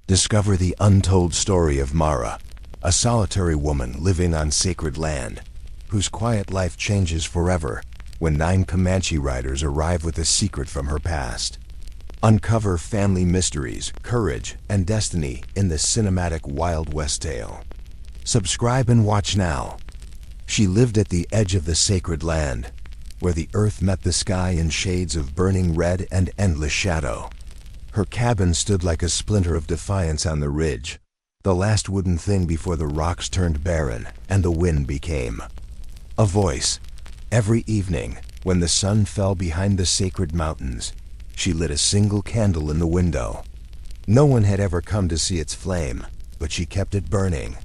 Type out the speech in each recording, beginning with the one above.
Discover the untold story of Mara, a solitary woman living on sacred land, whose quiet life changes forever when 9 Comanche riders arrive with a secret from her past. Uncover family mysteries, courage, and destiny in this cinematic Wild West tale. Subscribe and watch now. She lived at the edge of the sacred land, where the earth met the sky in shades of burning red and endless shadow. Her cabin stood like a splinter of defiance on the ridge, the last wooden thing before the rocks turned barren and the wind became a voice. Every evening, when the sun fell behind the sacred mountains, she lit a single candle in the window. No one had ever come to see its flame, but she kept it burning,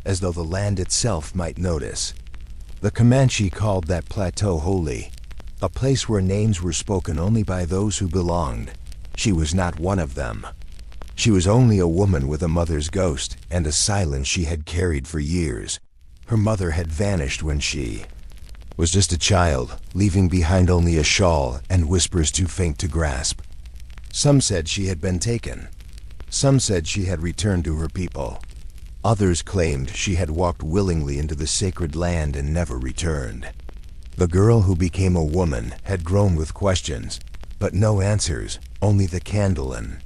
as though the land itself might notice. The Comanche called that plateau holy, a place where names were spoken only by those who belonged. She was not one of them. She was only a woman with a mother's ghost and a silence she had carried for years. Her mother had vanished when she was just a child, leaving behind only a shawl and whispers too faint to grasp. Some said she had been taken. Some said she had returned to her people. Others claimed she had walked willingly into the sacred land and never returned. The girl who became a woman had grown with questions, but no answers, only the candle and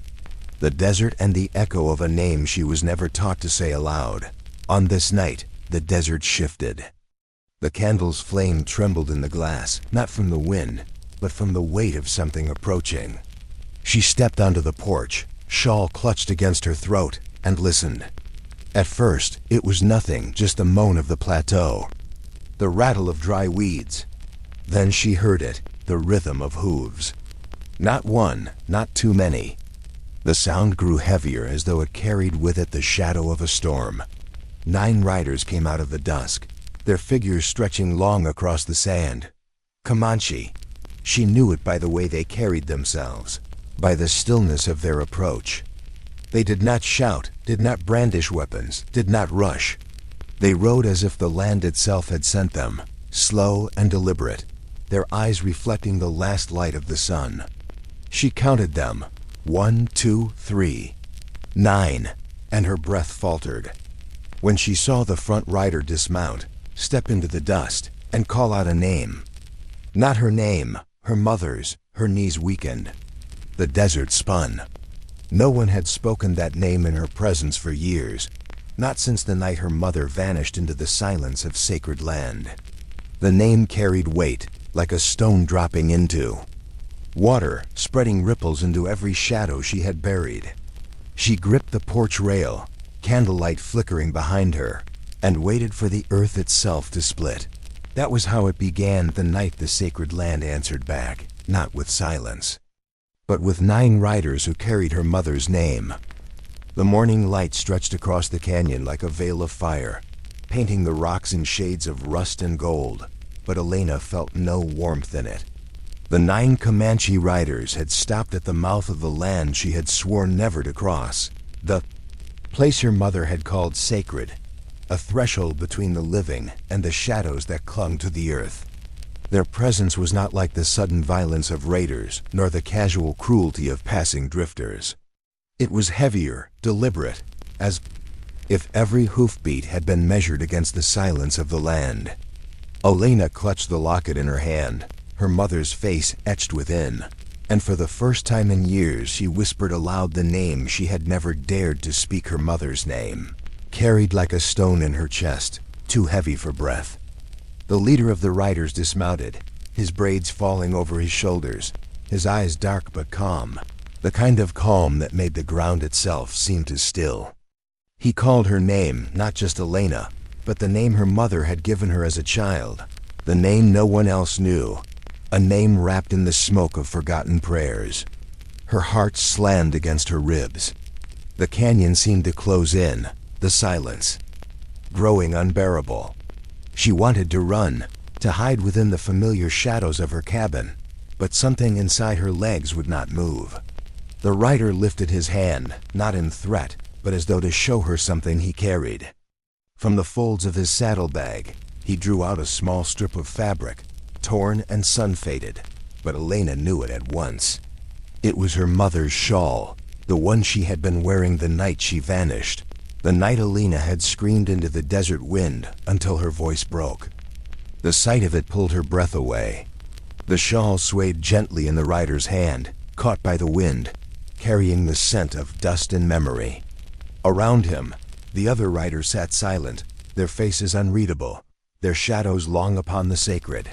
the desert and the echo of a name she was never taught to say aloud. On this night, the desert shifted. The candle's flame trembled in the glass, not from the wind, but from the weight of something approaching. She stepped onto the porch, shawl clutched against her throat, and listened. At first, it was nothing, just the moan of the plateau, the rattle of dry weeds. Then she heard it, the rhythm of hooves. Not one, not too many. The sound grew heavier as though it carried with it the shadow of a storm. 9 riders came out of the dusk, their figures stretching long across the sand. Comanche. She knew it by the way they carried themselves, by the stillness of their approach. They did not shout, did not brandish weapons, did not rush. They rode as if the land itself had sent them, slow and deliberate, their eyes reflecting the last light of the sun. She counted them, 1, 2, 3, 9, and her breath faltered. When she saw the front rider dismount, step into the dust, and call out a name. Not her name, her mother's, her knees weakened. The desert spun. No one had spoken that name in her presence for years, not since the night her mother vanished into the silence of sacred land. The name carried weight, like a stone dropping into water, spreading ripples into every shadow she had buried. She gripped the porch rail, candlelight flickering behind her, and waited for the earth itself to split. That was how it began the night the sacred land answered back, not with silence, but with 9 riders who carried her mother's name. The morning light stretched across the canyon like a veil of fire, painting the rocks in shades of rust and gold, but Elena felt no warmth in it. The 9 Comanche riders had stopped at the mouth of the land she had sworn never to cross, the place her mother had called sacred, a threshold between the living and the shadows that clung to the earth. Their presence was not like the sudden violence of raiders, nor the casual cruelty of passing drifters. It was heavier, deliberate, as if every hoofbeat had been measured against the silence of the land. Elena clutched the locket in her hand, her mother's face etched within, and for the first time in years she whispered aloud the name she had never dared to speak, her mother's name, carried like a stone in her chest, too heavy for breath. The leader of the riders dismounted, his braids falling over his shoulders, his eyes dark but calm, the kind of calm that made the ground itself seem to still. He called her name, not just Elena, but the name her mother had given her as a child, the name no one else knew, a name wrapped in the smoke of forgotten prayers. Her heart slammed against her ribs. The canyon seemed to close in, the silence growing unbearable. She wanted to run, to hide within the familiar shadows of her cabin, but something inside her legs would not move. The rider lifted his hand, not in threat, but as though to show her something he carried. From the folds of his saddlebag, he drew out a small strip of fabric, torn and sun-faded, but Elena knew it at once. It was her mother's shawl, the one she had been wearing the night she vanished, the night Alina had screamed into the desert wind until her voice broke. The sight of it pulled her breath away. The shawl swayed gently in the rider's hand, caught by the wind, carrying the scent of dust and memory. Around him, the other riders sat silent, their faces unreadable, their shadows long upon the sacred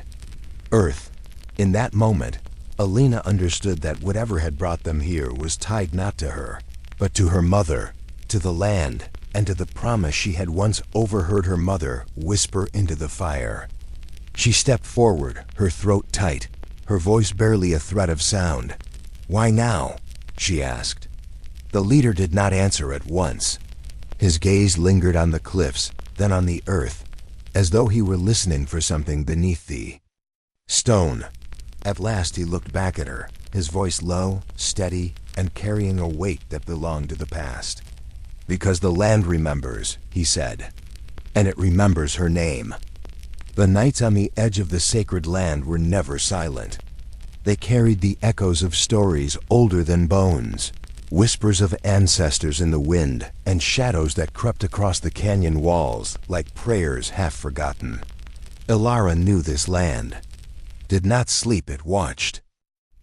earth. In that moment, Alina understood that whatever had brought them here was tied not to her, but to her mother, to the land, and to the promise she had once overheard her mother whisper into the fire. She stepped forward, her throat tight, her voice barely a thread of sound. "Why now?" she asked. The leader did not answer at once. His gaze lingered on the cliffs, then on the earth, as though he were listening for something beneath the stone. At last he looked back at her, his voice low, steady, and carrying a weight that belonged to the past. "Because the land remembers," he said, "and it remembers her name." The nights on the edge of the sacred land were never silent. They carried the echoes of stories older than bones, whispers of ancestors in the wind, and shadows that crept across the canyon walls like prayers half forgotten. Ilara knew this land. Did not sleep, it watched.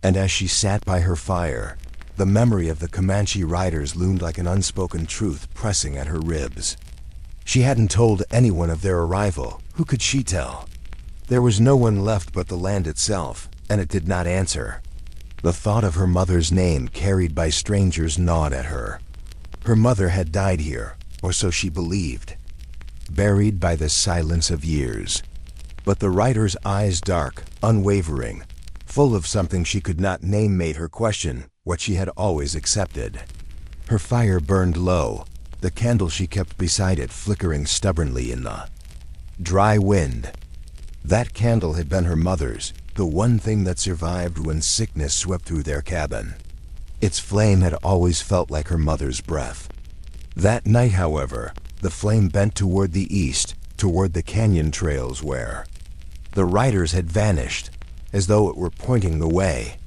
And as she sat by her fire, the memory of the Comanche riders loomed like an unspoken truth pressing at her ribs. She hadn't told anyone of their arrival. Who could she tell? There was no one left but the land itself, and it did not answer. The thought of her mother's name carried by strangers gnawed at her. Her mother had died here, or so she believed, buried by the silence of years. But the rider's eyes, dark, unwavering, full of something she could not name, made her question what she had always accepted. Her fire burned low, the candle she kept beside it flickering stubbornly in the dry wind. That candle had been her mother's, the one thing that survived when sickness swept through their cabin. Its flame had always felt like her mother's breath. That night, however, the flame bent toward the east, toward the canyon trails where the riders had vanished, as though it were pointing the way.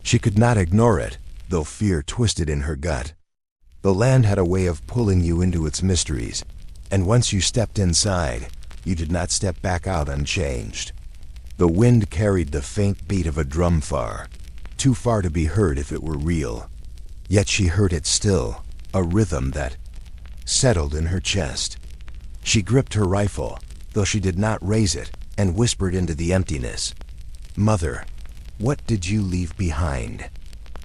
She could not ignore it, though fear twisted in her gut. The land had a way of pulling you into its mysteries, and once you stepped inside, you did not step back out unchanged. The wind carried the faint beat of a drum far, too far to be heard if it were real. Yet she heard it still, a rhythm that settled in her chest. She gripped her rifle, though she did not raise it, and whispered into the emptiness, "Mother, what did you leave behind?"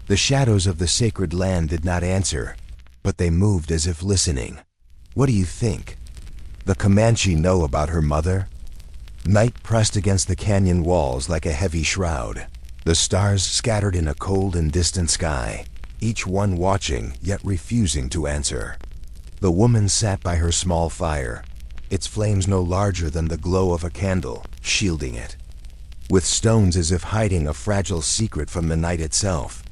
The shadows of the sacred land did not answer, but they moved as if listening. "What do you think? The Comanche know about her mother?" Night pressed against the canyon walls like a heavy shroud. The stars scattered in a cold and distant sky, each one watching yet refusing to answer. The woman sat by her small fire, its flames no larger than the glow of a candle, shielding it, with stones as if hiding a fragile secret from the night itself.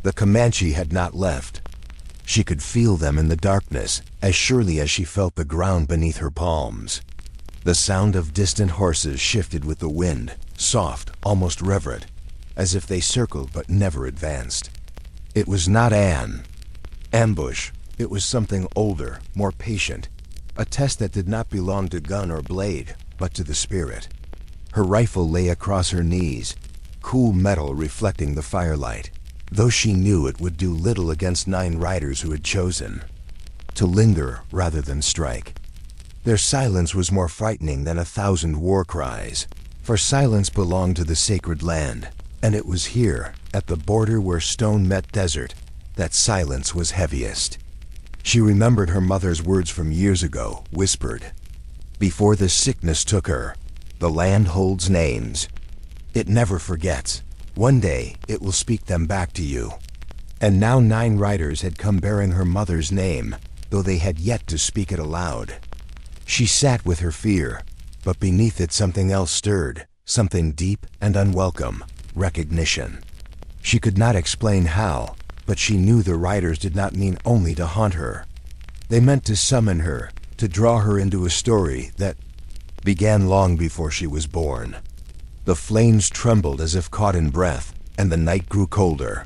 The Comanche had not left. She could feel them in the darkness, as surely as she felt the ground beneath her palms. The sound of distant horses shifted with the wind, soft, almost reverent, as if they circled but never advanced. It was not an ambush. It was something older, more patient, a test that did not belong to gun or blade, but to the spirit. Her rifle lay across her knees, cool metal reflecting the firelight, though she knew it would do little against 9 riders who had chosen to linger rather than strike. Their silence was more frightening than 1,000 war cries, for silence belonged to the sacred land, and it was here, at the border where stone met desert, that silence was heaviest. She remembered her mother's words from years ago, whispered, "Before the sickness took her, the land holds names. It never forgets. One day, it will speak them back to you." And now 9 riders had come bearing her mother's name, though they had yet to speak it aloud. She sat with her fear, but beneath it something else stirred, something deep and unwelcome, recognition. She could not explain how, but she knew the riders did not mean only to haunt her. They meant to summon her, to draw her into a story that began long before she was born. The flames trembled as if caught in breath, and the night grew colder.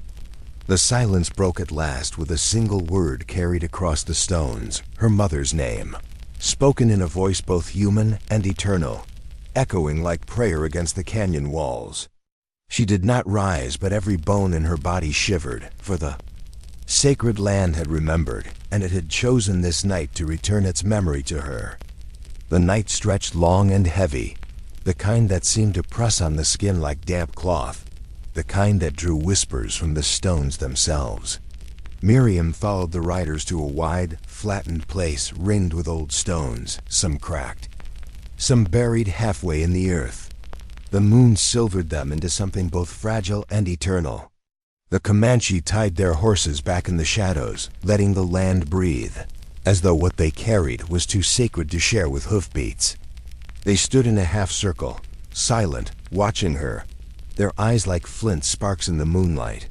The silence broke at last with a single word carried across the stones, her mother's name, spoken in a voice both human and eternal, echoing like prayer against the canyon walls. She did not rise, but every bone in her body shivered, for the sacred land had remembered, and it had chosen this night to return its memory to her. The night stretched long and heavy, the kind that seemed to press on the skin like damp cloth, the kind that drew whispers from the stones themselves. Miriam followed the riders to a wide, flattened place ringed with old stones, some cracked, some buried halfway in the earth. The moon silvered them into something both fragile and eternal. The Comanche tied their horses back in the shadows, letting the land breathe, as though what they carried was too sacred to share with hoofbeats. They stood in a half circle, silent, watching her, their eyes like flint sparks in the moonlight.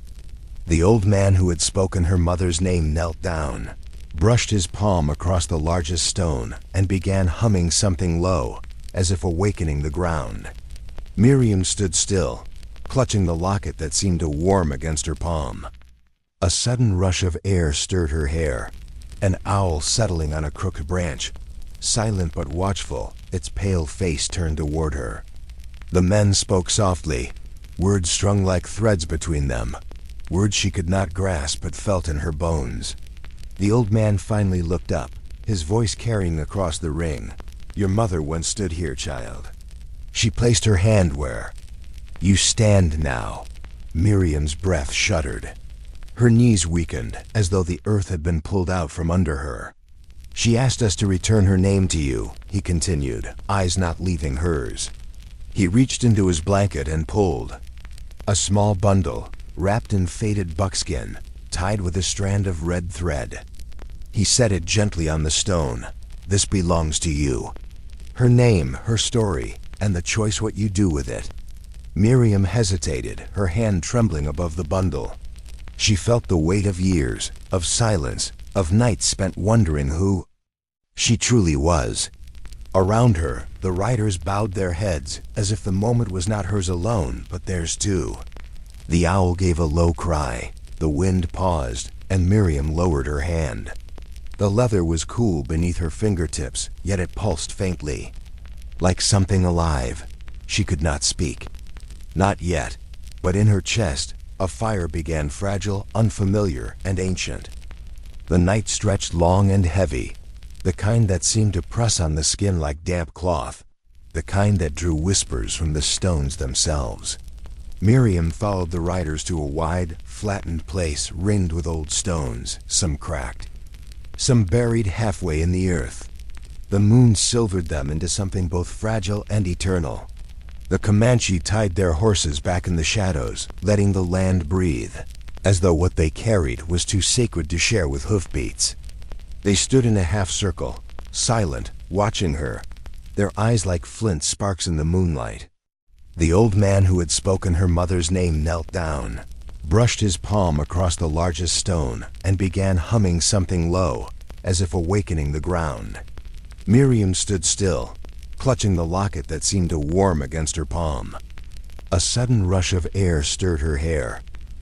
The old man who had spoken her mother's name knelt down, brushed his palm across the largest stone, and began humming something low, as if awakening the ground. Miriam stood still, clutching the locket that seemed to warm against her palm. A sudden rush of air stirred her hair, an owl settling on a crooked branch, silent but watchful, its pale face turned toward her. The men spoke softly, words strung like threads between them, words she could not grasp but felt in her bones. The old man finally looked up, his voice carrying across the ring. "Your mother once stood here, child." She placed her hand where you stand now. Miriam's breath shuddered. Her knees weakened, as though the earth had been pulled out from under her. "She asked us to return her name to you," he continued, eyes not leaving hers. He reached into his blanket and pulled a small bundle, wrapped in faded buckskin, tied with a strand of red thread. He set it gently on the stone. "This belongs to you. Her name, her story, and the choice what you do with it." Miriam hesitated, her hand trembling above the bundle. She felt the weight of years, of silence, of nights spent wondering who she truly was. Around her, the riders bowed their heads, as if the moment was not hers alone, but theirs too. The owl gave a low cry, the wind paused, and Miriam lowered her hand. The leather was cool beneath her fingertips, yet it pulsed faintly, like something alive. She could not speak. Not yet, but in her chest, a fire began, fragile, unfamiliar, and ancient. The night stretched long and heavy, the kind that seemed to press on the skin like damp cloth, the kind that drew whispers from the stones themselves. Miriam followed the riders to a wide, flattened place ringed with old stones, some cracked, some buried halfway in the earth. The moon silvered them into something both fragile and eternal. The Comanche tied their horses back in the shadows, letting the land breathe, as though what they carried was too sacred to share with hoofbeats. They stood in a half circle, silent, watching her, their eyes like flint sparks in the moonlight. The old man who had spoken her mother's name knelt down, brushed his palm across the largest stone, and began humming something low, as if awakening the ground. Miriam stood still, clutching the locket that seemed to warm against her palm. A sudden rush of air stirred her hair,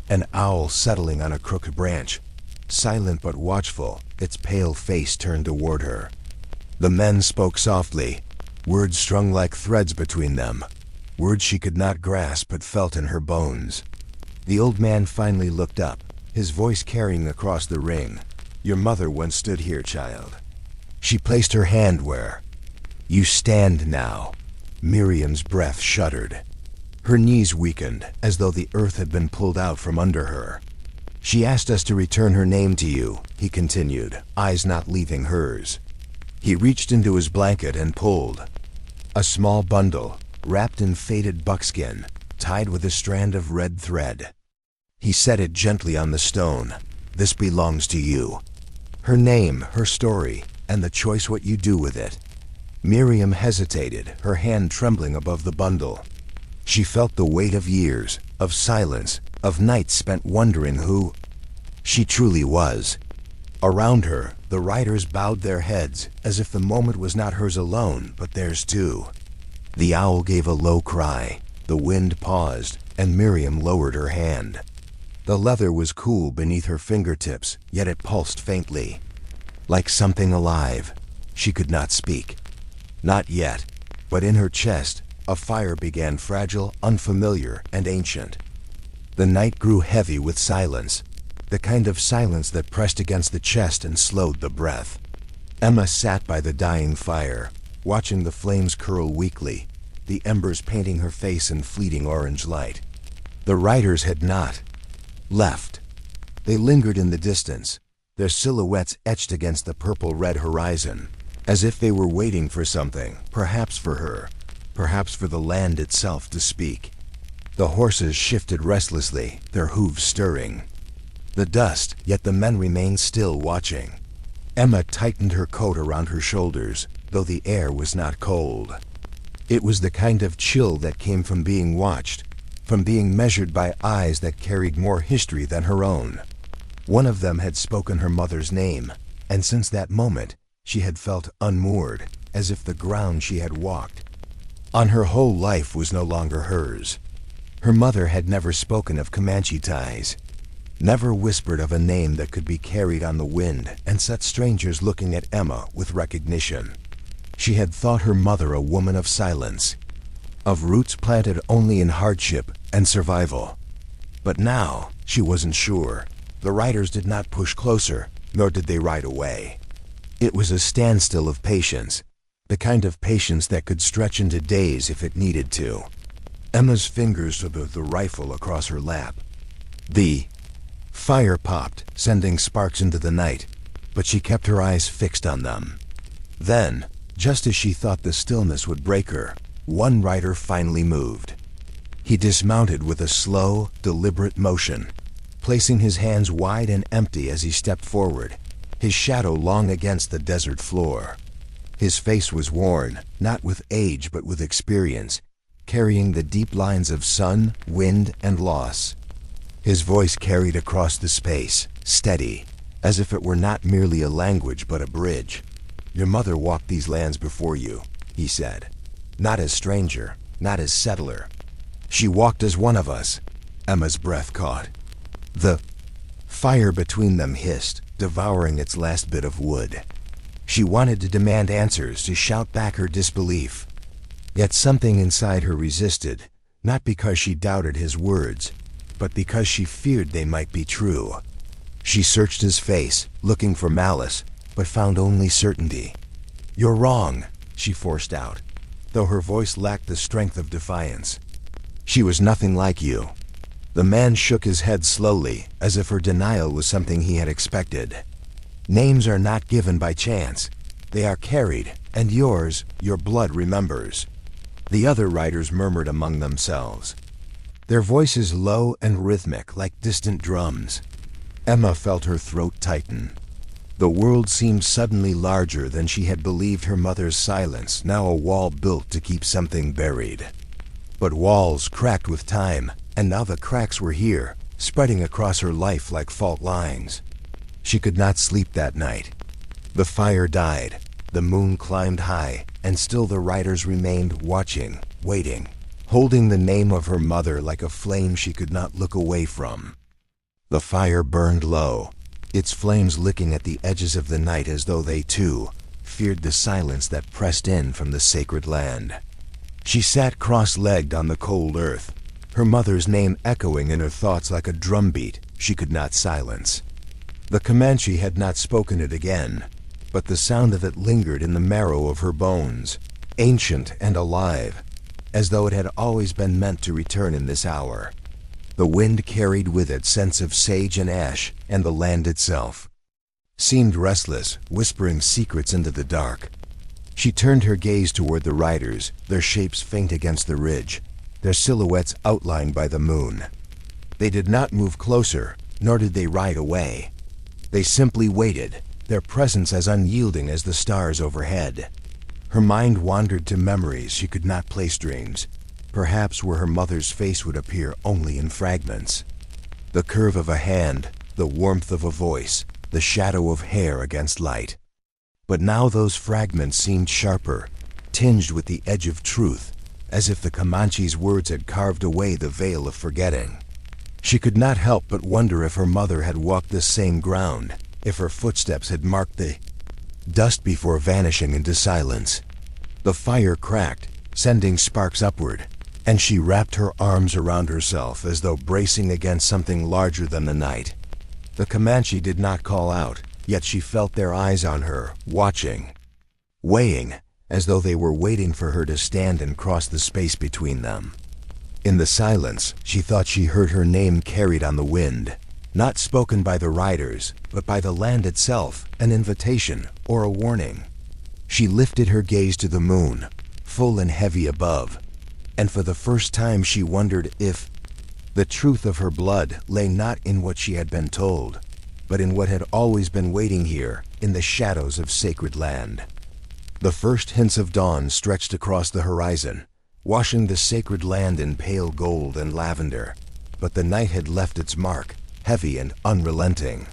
an owl settling on a crooked branch, silent but watchful, its pale face turned toward her. The men spoke softly, words strung like threads between them, words she could not grasp but felt in her bones. The old man finally looked up, his voice carrying across the ring. "Your mother once stood here, child." She placed her hand where you stand now. Miriam's breath shuddered. Her knees weakened, as though the earth had been pulled out from under her. "She asked us to return her name to you," he continued, eyes not leaving hers. He reached into his blanket and pulled a small bundle, wrapped in faded buckskin, tied with a strand of red thread. He set it gently on the stone. "This belongs to you. Her name, her story, and the choice what you do with it." Miriam hesitated, her hand trembling above the bundle. She felt the weight of years, of silence, of nights spent wondering who she truly was. Around her, the riders bowed their heads, as if the moment was not hers alone, but theirs too. The owl gave a low cry, the wind paused, and Miriam lowered her hand. The leather was cool beneath her fingertips, yet it pulsed faintly. Like something alive. She could not speak. Not yet, but in her chest, a fire began, fragile, unfamiliar, and ancient. The night grew heavy with silence, the kind of silence that pressed against the chest and slowed the breath. Emma sat by the dying fire, watching the flames curl weakly, the embers painting her face in fleeting orange light. The riders had not left. They lingered in the distance, their silhouettes etched against the purple-red horizon, as if they were waiting for something, perhaps for her, perhaps for the land itself to speak. The horses shifted restlessly, their hooves stirring. The dust, yet the men remained still, watching. Emma tightened her coat around her shoulders, though the air was not cold. It was the kind of chill that came from being watched, from being measured by eyes that carried more history than her own. One of them had spoken her mother's name, and since that moment, she had felt unmoored, as if the ground she had walked on her whole life was no longer hers. Her mother had never spoken of Comanche ties, never whispered of a name that could be carried on the wind and set strangers looking at Emma with recognition. She had thought her mother a woman of silence, of roots planted only in hardship and survival. But now, she wasn't sure. The riders did not push closer, nor did they ride away. It was a standstill of patience, the kind of patience that could stretch into days if it needed to. Emma's fingers smoothed the rifle across her lap. The fire popped, sending sparks into the night, but she kept her eyes fixed on them. Then, just as she thought the stillness would break her, one rider finally moved. He dismounted with a slow, deliberate motion, placing his hands wide and empty as he stepped forward, his shadow long against the desert floor. His face was worn, not with age but with experience, carrying the deep lines of sun, wind, and loss. His voice carried across the space, steady, as if it were not merely a language but a bridge. "Your mother walked these lands before you," he said. "Not as stranger, not as settler. She walked as one of us." Emma's breath caught. The fire between them hissed, devouring its last bit of wood. She wanted to demand answers, to shout back her disbelief. Yet something inside her resisted, not because she doubted his words, but because she feared they might be true. She searched his face, looking for malice, but found only certainty. "You're wrong," she forced out, though her voice lacked the strength of defiance. "She was nothing like you." The man shook his head slowly, as if her denial was something he had expected. "Names are not given by chance. They are carried, and yours, your blood remembers." The other riders murmured among themselves, their voices low and rhythmic like distant drums. Emma felt her throat tighten. The world seemed suddenly larger than she had believed. Her mother's silence, now a wall built to keep something buried. But walls cracked with time, and now the cracks were here, spreading across her life like fault lines. She could not sleep that night. The fire died, the moon climbed high, and still the riders remained watching, waiting, holding the name of her mother like a flame she could not look away from. The fire burned low, its flames licking at the edges of the night as though they, too, feared the silence that pressed in from the sacred land. She sat cross-legged on the cold earth, her mother's name echoing in her thoughts like a drumbeat she could not silence. The Comanche had not spoken it again, but the sound of it lingered in the marrow of her bones, ancient and alive, as though it had always been meant to return in this hour. The wind carried with it scents of sage and ash, and the land itself seemed restless, whispering secrets into the dark. She turned her gaze toward the riders, their shapes faint against the ridge, their silhouettes outlined by the moon. They did not move closer, nor did they ride away. They simply waited, their presence as unyielding as the stars overhead. Her mind wandered to memories she could not place dreams, perhaps where her mother's face would appear only in fragments. The curve of a hand, the warmth of a voice, the shadow of hair against light. But now those fragments seemed sharper, tinged with the edge of truth, as if the Comanche's words had carved away the veil of forgetting. She could not help but wonder if her mother had walked this same ground, if her footsteps had marked the dust before vanishing into silence. The fire cracked, sending sparks upward, and she wrapped her arms around herself as though bracing against something larger than the night. The Comanche did not call out, yet she felt their eyes on her, watching, weighing, as though they were waiting for her to stand and cross the space between them. In the silence, she thought she heard her name carried on the wind, not spoken by the riders, but by the land itself, an invitation or a warning. She lifted her gaze to the moon, full and heavy above, and for the first time she wondered if the truth of her blood lay not in what she had been told, but in what had always been waiting here, in the shadows of sacred land. The first hints of dawn stretched across the horizon, washing the sacred land in pale gold and lavender, but the night had left its mark, heavy and unrelenting.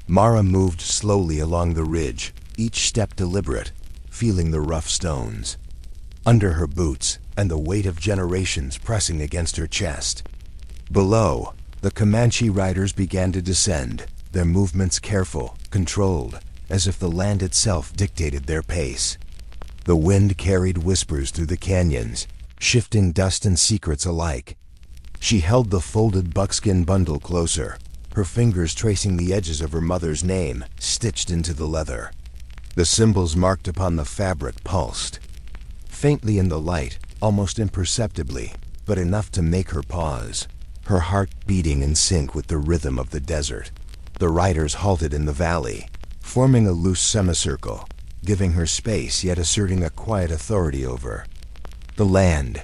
Mara moved slowly along the ridge, each step deliberate, feeling the rough stones under her boots and the weight of generations pressing against her chest. Below, the Comanche riders began to descend, their movements careful, controlled, as if the land itself dictated their pace. The wind carried whispers through the canyons, shifting dust and secrets alike. She held the folded buckskin bundle closer, her fingers tracing the edges of her mother's name, stitched into the leather. The symbols marked upon the fabric pulsed, faintly in the light, almost imperceptibly, but enough to make her pause, her heart beating in sync with the rhythm of the desert. The riders halted in the valley, forming a loose semicircle, giving her space yet asserting a quiet authority over the land.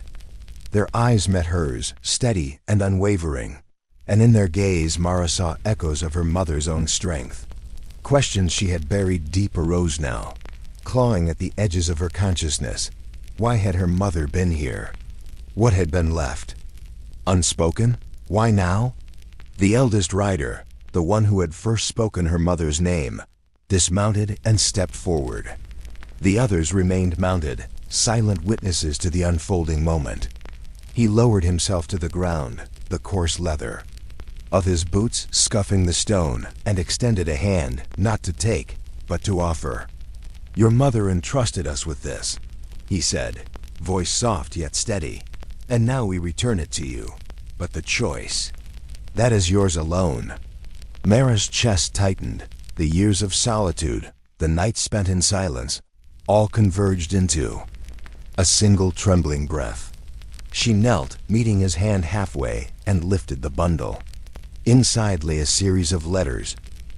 Their eyes met hers, steady and unwavering, and in their gaze Mara saw echoes of her mother's own strength. Questions she had buried deep arose now, clawing at the edges of her consciousness. Why had her mother been here? What had been left unspoken? Why now? The eldest rider, the one who had first spoken her mother's name, dismounted and stepped forward. The others remained mounted, silent witnesses to the unfolding moment. He lowered himself to the ground, the coarse leather of his boots scuffing the stone, and extended a hand, not to take, but to offer. "Your mother entrusted us with this," he said, voice soft yet steady, "and now we return it to you. But the choice, that is yours alone." Mara's chest tightened. The years of solitude, the nights spent in silence, all converged into a single trembling breath. She knelt, meeting his hand halfway, and lifted the bundle. Inside lay a series of letters,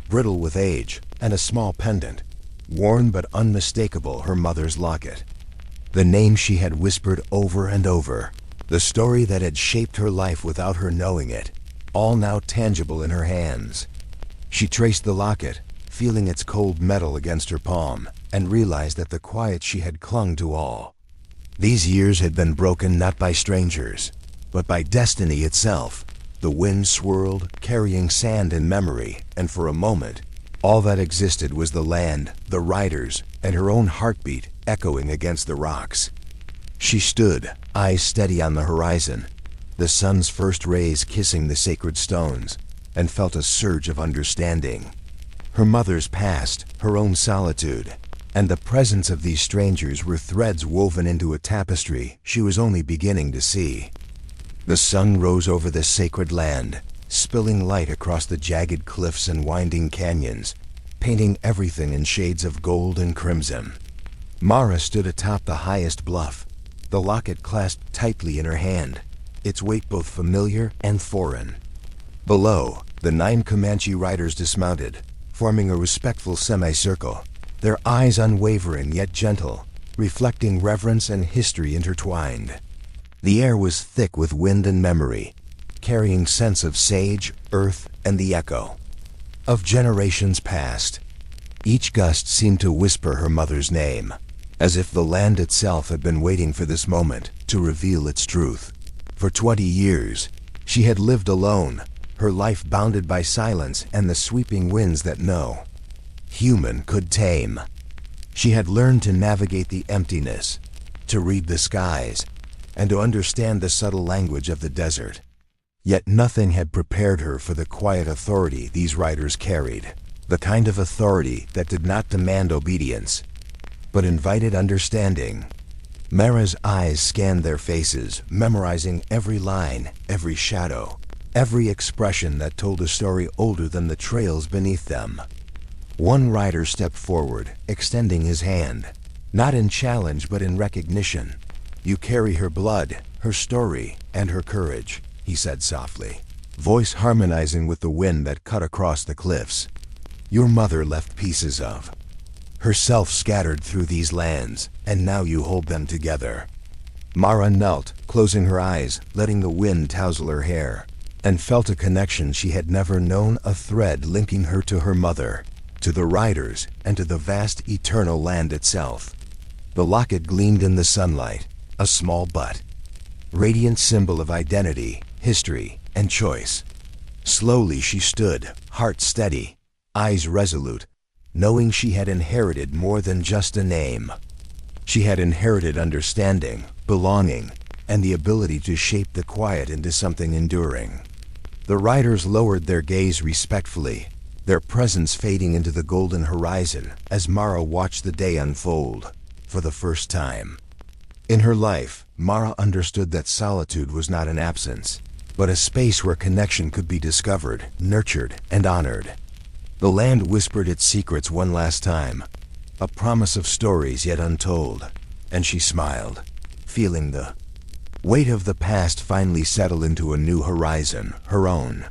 brittle with age, and a small pendant, worn but unmistakable, her mother's locket. The name she had whispered over and over, the story that had shaped her life without her knowing it, all now tangible in her hands. She traced the locket, feeling its cold metal against her palm, and realized that the quiet she had clung to all these years had been broken not by strangers, but by destiny itself. The wind swirled, carrying sand and memory, and for a moment, all that existed was the land, the riders, and her own heartbeat echoing against the rocks. She stood, eyes steady on the horizon, the sun's first rays kissing the sacred stones, and felt a surge of understanding. Her mother's past, her own solitude, and the presence of these strangers were threads woven into a tapestry she was only beginning to see. The sun rose over the sacred land, spilling light across the jagged cliffs and winding canyons, painting everything in shades of gold and crimson. Mara stood atop the highest bluff, the locket clasped tightly in her hand, its weight both familiar and foreign. Below, the 9 Comanche riders dismounted, forming a respectful semicircle, their eyes unwavering yet gentle, reflecting reverence and history intertwined. The air was thick with wind and memory, carrying scents of sage, earth, and the echo of generations past. Each gust seemed to whisper her mother's name, as if the land itself had been waiting for this moment to reveal its truth. For 20 years, she had lived alone, her life bounded by silence and the sweeping winds that no human could tame. She had learned to navigate the emptiness, to read the skies, and to understand the subtle language of the desert. Yet nothing had prepared her for the quiet authority these riders carried, the kind of authority that did not demand obedience, but invited understanding. Mara's eyes scanned their faces, memorizing every line, every shadow, every expression that told a story older than the trails beneath them. One rider stepped forward, extending his hand, not in challenge but in recognition. "You carry her blood, her story, and her courage," he said softly, voice harmonizing with the wind that cut across the cliffs. "Your mother left pieces of herself scattered through these lands, and now you hold them together." Mara knelt, closing her eyes, letting the wind tousle her hair, and felt a connection she had never known, a thread linking her to her mother, to the riders, and to the vast eternal land itself. The locket gleamed in the sunlight, a small but radiant symbol of identity, history, and choice. Slowly she stood, heart steady, eyes resolute, knowing she had inherited more than just a name. She had inherited understanding, belonging, and the ability to shape the quiet into something enduring. The riders lowered their gaze respectfully, their presence fading into the golden horizon as Mara watched the day unfold for the first time. In her life, Mara understood that solitude was not an absence, but a space where connection could be discovered, nurtured, and honored. The land whispered its secrets one last time, a promise of stories yet untold, and she smiled, feeling the weight of the past finally settle into a new horizon, her own.